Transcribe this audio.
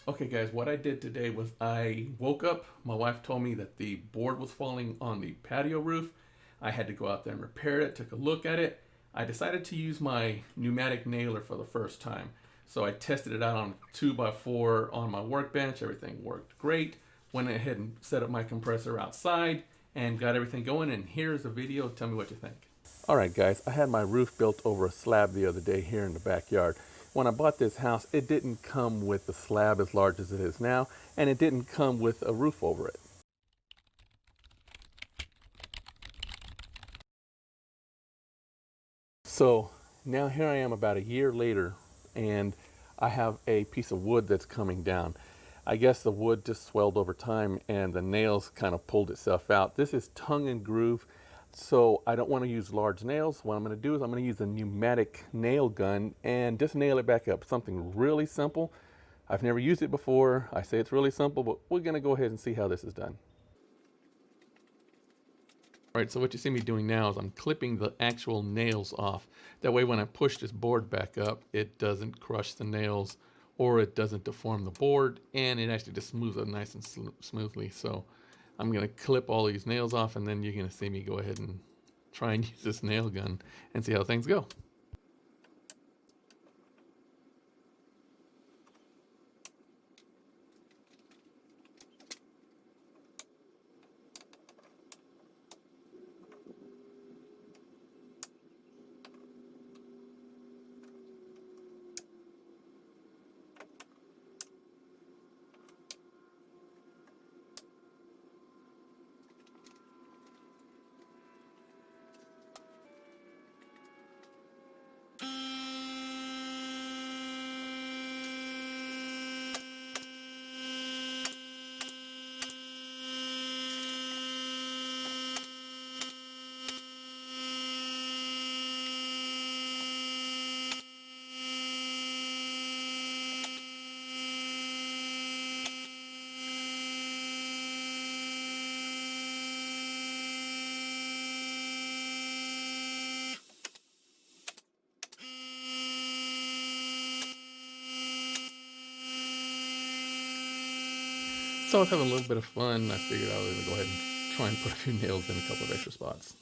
Okay, guys, what I did today was I woke up. My wife told me that the board was falling on the patio roof. I had to go out there and repair it, took a look at it. I decided to use my pneumatic nailer for the first time. So I tested it out on 2x4 on my workbench. Everything worked great. Went ahead and set up my compressor outside and got everything going. And here's a video. Tell me what you think. All right, guys, I had my roof built over a slab the other day here in the backyard. When I bought this house, it didn't come with a slab as large as it is now, and it didn't come with a roof over it. So now here I am about a year later, and I have a piece of wood that's coming down. I guess the wood just swelled over time and the nails kind of pulled itself out. This is tongue and groove, so I don't want to use large nails. What I'm going to do is I'm going to use a pneumatic nail gun and just nail it back up. Something really simple. I've never used it before. I say it's really simple, but we're going to go ahead and see how this is done. All right, so what you see me doing now is I'm clipping the actual nails off. That way when I push this board back up, it doesn't crush the nails or it doesn't deform the board, and it actually just smooths it nice and smoothly. So I'm gonna clip all these nails off, and then you're gonna see me go ahead and try and use this nail gun and see how things go. So I was having a little bit of fun. I figured I was gonna go ahead and try and put a few nails in a couple of extra spots.